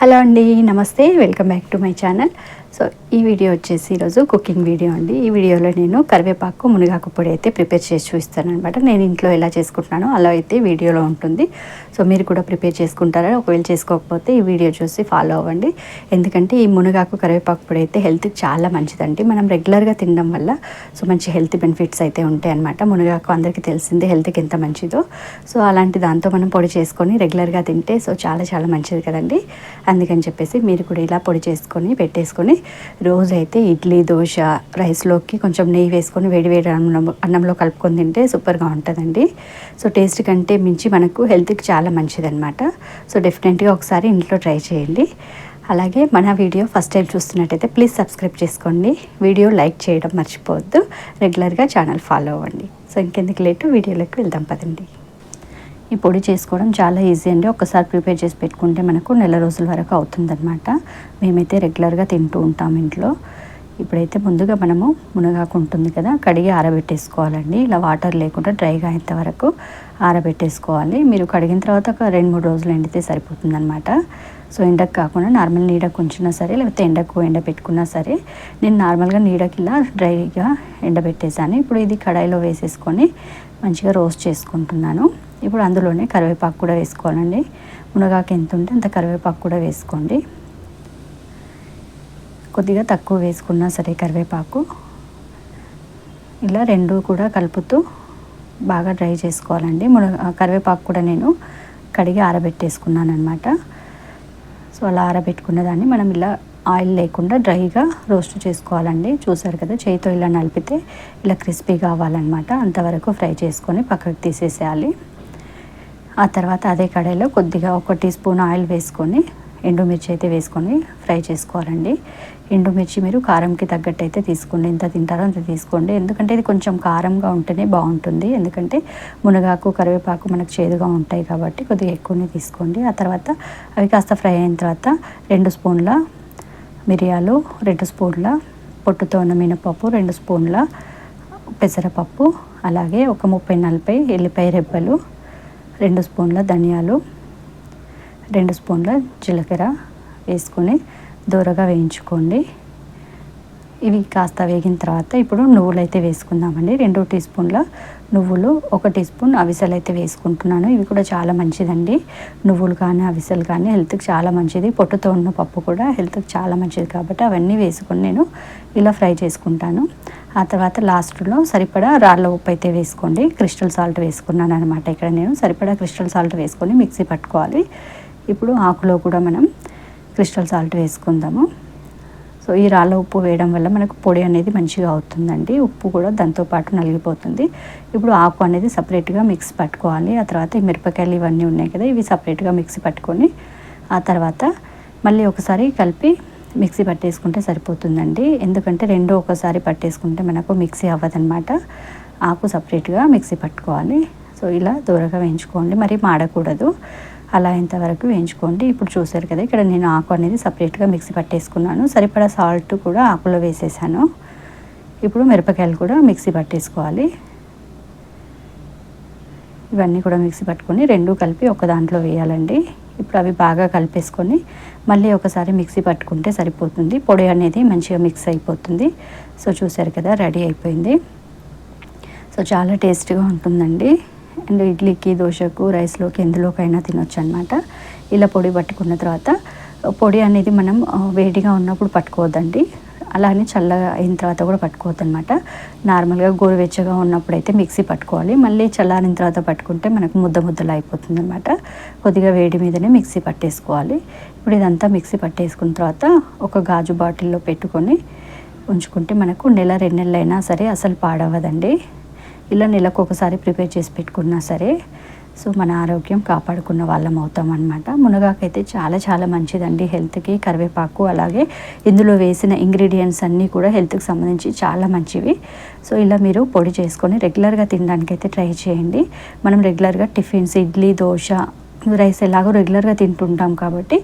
Hello అండి, నమస్తే. Welcome back to my channel. So ఈ వీడియో వచ్చేసి ఈరోజు కుకింగ్ వీడియో అండి. ఈ వీడియోలో నేను కరివేపాకు మునగాకు పొడి అయితే ప్రిపేర్ చేసి చూపిస్తాను అనమాట. నేను ఇంట్లో ఎలా చేసుకుంటున్నానో అలా అయితే వీడియోలో ఉంటుంది. సో మీరు కూడా ప్రిపేర్ చేసుకుంటారా? ఒకవేళ చేసుకోకపోతే ఈ వీడియో చూసి ఫాలో అవ్వండి. ఎందుకంటే ఈ మునగాకు కరివేపాకు పొడి అయితే హెల్త్కి చాలా మంచిదండి. మనం రెగ్యులర్గా తినడం వల్ల సో మంచి హెల్త్ బెనిఫిట్స్ అయితే ఉంటాయి అనమాట. మునగాకు అందరికీ తెలిసిందే హెల్త్కి ఎంత మంచిదో. సో అలాంటి దాంతో మనం పొడి చేసుకొని రెగ్యులర్గా తింటే సో చాలా చాలా మంచిది కదండి. అందుకని చెప్పేసి మీరు కూడా ఇలా పొడి చేసుకొని పెట్టేసుకొని రోజైతే ఇడ్లీ, దోశ, రైస్లోకి కొంచెం నెయ్యి వేసుకొని వేడివేడి అన్నంలో కలుపుకొని తింటే సూపర్గా ఉంటుందండి. సో టేస్ట్ కంటే మించి మనకు హెల్త్కి చాలా మంచిదన్నమాట. సో డెఫినెట్గా ఒకసారి ఇంట్లో ట్రై చేయండి. అలాగే మన వీడియో ఫస్ట్ టైం చూస్తున్నట్టయితే ప్లీజ్ సబ్స్క్రైబ్ చేసుకోండి. వీడియో లైక్ చేయడం మర్చిపోవద్దు. రెగ్యులర్గా ఛానల్ ఫాలో అవ్వండి. సో ఇంకెందుకు లేటు వీడియోలోకి వెళ్దాం పదండి. ఈ పొడి చేసుకోవడం చాలా ఈజీ అండి. ఒక్కసారి ప్రిపేర్ చేసి పెట్టుకుంటే మనకు నెల రోజుల వరకు అవుతుందన్నమాట. మేమైతే రెగ్యులర్గా తింటూ ఉంటాం ఇంట్లో. ఇప్పుడైతే ముందుగా మనము మునగాకు ఉంటుంది కదా, కడిగి ఆరబెట్టేసుకోవాలండి. ఇలా వాటర్ లేకుండా డ్రైగా అయ్యేంత వరకు ఆరబెట్టేసుకోవాలి. మీరు కడిగిన తర్వాత ఒక 2-3 రోజులు ఎండితే సరిపోతుందన్నమాట. సో ఎండకు కాకుండా నార్మల్ నీడకు ఉంచినా సరే, లేకపోతే ఎండబెట్టుకున్నా సరే. నేను నార్మల్గా నీడకి ఇలా డ్రైగా ఎండబెట్టేసాను. ఇప్పుడు ఇది కడాయిలో వేసేసుకొని మంచిగా రోస్ట్ చేసుకుంటున్నాను. ఇప్పుడు అందులోనే కరివేపాకు కూడా వేసుకోవాలండి. మునగాకు ఎంత ఉంటే అంత కరివేపాకు కూడా వేసుకోండి. కొద్దిగా తక్కువ వేసుకున్నా సరే కరివేపాకు. ఇలా రెండు కూడా కలుపుతూ బాగా డ్రై చేసుకోవాలండి. కరివేపాకు కూడా నేను కడిగి ఆరబెట్టేసుకున్నాను అనమాట. సో అలా ఆరబెట్టుకున్న దాన్ని మనం ఇలా ఆయిల్ లేకుండా డ్రైగా రోస్ట్ చేసుకోవాలండి. చూసారు కదా, చేయితో ఇలా నలిపితే ఇలా క్రిస్పీగా అవ్వాలన్నమాట. అంతవరకు ఫ్రై చేసుకొని పక్కకు తీసేసేయాలి. ఆ తర్వాత అదే కడాయిలో కొద్దిగా 1 టీ స్పూన్ ఆయిల్ వేసుకొని ఎండుమిర్చి అయితే వేసుకొని ఫ్రై చేసుకోవాలండి. ఎండుమిర్చి మీరు కారంకి తగ్గట్టు అయితే తీసుకోండి. ఎంత తింటారో అంత తీసుకోండి. ఎందుకంటే ఇది కొంచెం కారంగా ఉంటేనే బాగుంటుంది. ఎందుకంటే మునగాకు, కరివేపాకు మనకు చేదుగా ఉంటాయి కాబట్టి కొద్దిగా ఎక్కువనే తీసుకోండి. ఆ తర్వాత అవి కాస్త ఫ్రై అయిన తర్వాత 2 స్పూన్ల మిరియాలు, 2 స్పూన్ల పొట్టుతో ఉన్న మినపప్పు, 2 స్పూన్ల పెసరపప్పు, అలాగే ఒక 30-40 ఎల్లిపాయ రెబ్బలు, 2 స్పూన్ల ధనియాలు, 2 స్పూన్ల జీలకర్ర వేసుకొని దూరగా వేయించుకోండి. ఇవి కాస్త వేగిన తర్వాత ఇప్పుడు నువ్వులు అయితే వేసుకుందామండి. 2 టీ స్పూన్ల నువ్వులు, 1 టీ స్పూన్ అవిసెలు అయితే వేసుకుంటున్నాను. ఇవి కూడా చాలా మంచిదండి. నువ్వులు కానీ అవిసెలు కానీ హెల్త్కి చాలా మంచిది. పొట్టుతో ఉన్న పప్పు కూడా హెల్త్కి చాలా మంచిది కాబట్టి అవన్నీ వేసుకొని నేను ఇలా ఫ్రై చేసుకుంటాను. ఆ తర్వాత లాస్ట్లో సరిపడా రాళ్ళ ఉప్పు అయితే వేసుకోండి. క్రిస్టల్ సాల్ట్ వేసుకున్నాను అనమాట. ఇక్కడ నేను సరిపడా క్రిస్టల్ సాల్ట్ వేసుకొని మిక్సీ పట్టుకోవాలి. ఇప్పుడు ఆకులో కూడా మనం క్రిస్టల్ సాల్ట్ వేసుకుందాము. సో ఈ రాళ్ళ ఉప్పు వేయడం వల్ల మనకు పొడి అనేది మంచిగా అవుతుందండి. ఉప్పు కూడా దాంతోపాటు నలిగిపోతుంది. ఇప్పుడు ఆకు అనేది సపరేట్గా మిక్సీ పట్టుకోవాలి. ఆ తర్వాత ఈ మిరపకాయలు ఇవన్నీ ఉన్నాయి కదా, ఇవి సపరేట్గా మిక్సీ పట్టుకొని ఆ తర్వాత మళ్ళీ ఒకసారి కలిపి మిక్సీ పట్టేసుకుంటే సరిపోతుందండి. ఎందుకంటే రెండు ఒకసారి పట్టేసుకుంటే మనకు మిక్సీ అవ్వదన్నమాట. ఆకు సపరేట్గా మిక్సీ పట్టుకోవాలి. సో ఇలా దూరగా వేయించుకోండి, మరి మాడకూడదు. అలా ఇంతవరకు వేయించుకోండి. ఇప్పుడు చూసారు కదా, ఇక్కడ నేను ఆకు అనేది సపరేట్గా మిక్సీ పట్టేసుకున్నాను. సరిపడా సాల్ట్ కూడా ఆకులో వేసేసాను. ఇప్పుడు మిరపకాయలు కూడా మిక్సీ పట్టేసుకోవాలి. ఇవన్నీ కూడా మిక్సీ పట్టుకొని రెండు కలిపి ఒక దాంట్లో వేయాలండి. ఇప్పుడు అవి బాగా కలిపేసుకొని మళ్ళీ ఒకసారి మిక్సీ పట్టుకుంటే సరిపోతుంది. పొడి అనేది మంచిగా మిక్స్ అయిపోతుంది. సో చూసారు కదా, రెడీ అయిపోయింది. సో చాలా టేస్టీగా ఉంటుందండి. అండ్ ఇడ్లీకి, దోశకు, రైస్లోకి ఎందులోకైనా తినొచ్చు అనమాట. ఇలా పొడి పట్టుకున్న తర్వాత పొడి అనేది మనం వేడిగా ఉన్నప్పుడు పట్టుకోవద్దండి. అలానే చల్లగా అయిన తర్వాత కూడా పట్టుకోవద్దు అనమాట. నార్మల్గా గోరువెచ్చగా ఉన్నప్పుడు అయితే మిక్సీ పట్టుకోవాలి. మళ్ళీ చల్లారిన తర్వాత పట్టుకుంటే మనకు ముద్దలా అయిపోతుంది అనమాట. కొద్దిగా వేడి మీదనే మిక్సీ పట్టేసుకోవాలి. ఇప్పుడు ఇదంతా మిక్సీ పట్టేసుకున్న తర్వాత ఒక గాజు బాటిల్లో పెట్టుకొని ఉంచుకుంటే మనకు నెల 2 నెలలైనా సరే అసలు పాడవదండి. ఇలా నెలకు ఒకసారి ప్రిపేర్ చేసి పెట్టుకున్నా సరే సో మన ఆరోగ్యం కాపాడుకున్న వాళ్ళం అవుతాం అనమాట. మునగాకు అయితే చాలా చాలా మంచిదండి హెల్త్కి. కరివేపాకు అలాగే ఇందులో వేసిన ఇంగ్రీడియంట్స్ అన్నీ కూడా హెల్త్కి సంబంధించి చాలా మంచివి. సో ఇలా మీరు పొడి చేసుకొని రెగ్యులర్గా తినడానికైతే ట్రై చేయండి. మనం రెగ్యులర్గా టిఫిన్స్, ఇడ్లీ, దోశ, రైస్ ఎలాగో రెగ్యులర్గా తింటుంటాం కాబట్టి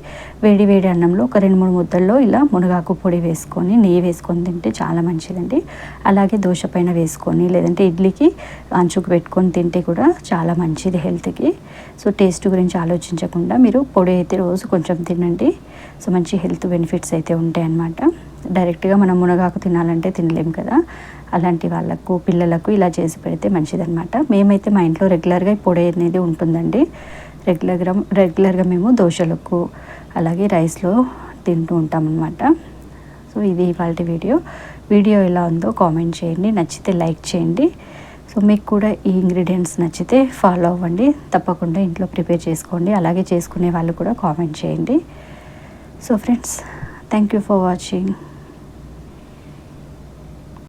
వేడి వేడి అన్నంలో ఒక 2-3 ముద్దల్లో ఇలా మునగాకు పొడి వేసుకొని నెయ్యి వేసుకొని తింటే చాలా మంచిదండి. అలాగే దోశ పైన వేసుకొని లేదంటే ఇడ్లీకి అంచుకు పెట్టుకొని తింటే కూడా చాలా మంచిది హెల్త్కి. సో టేస్ట్ గురించి ఆలోచించకుండా మీరు పొడి అయితే రోజు కొంచెం తినండి. సో మంచి హెల్త్ బెనిఫిట్స్ అయితే ఉంటాయన్నమాట. డైరెక్ట్గా మనం మునగాకు తినాలంటే తినలేం కదా, అలాంటి వాళ్ళకు పిల్లలకు ఇలా చేసి పెడితే మంచిదన్నమాట. మేమైతే మా ఇంట్లో రెగ్యులర్గా ఈ పొడి అనేది ఉంటుందండి. రెగ్యులర్గా మేము దోశలకు అలాగే రైస్లో తింటూ ఉంటామన్నమాట. సో ఇది ఇవాల్టి వీడియో ఎలా ఉందో కామెంట్ చేయండి, నచ్చితే లైక్ చేయండి. సో మీకు కూడా ఈ ఇంగ్రీడియంట్స్ నచ్చితే ఫాలో అవ్వండి, తప్పకుండా ఇంట్లో ప్రిపేర్ చేసుకోండి. అలాగే చేసుకునే వాళ్ళు కూడా కామెంట్ చేయండి. So friends, thank you for watching.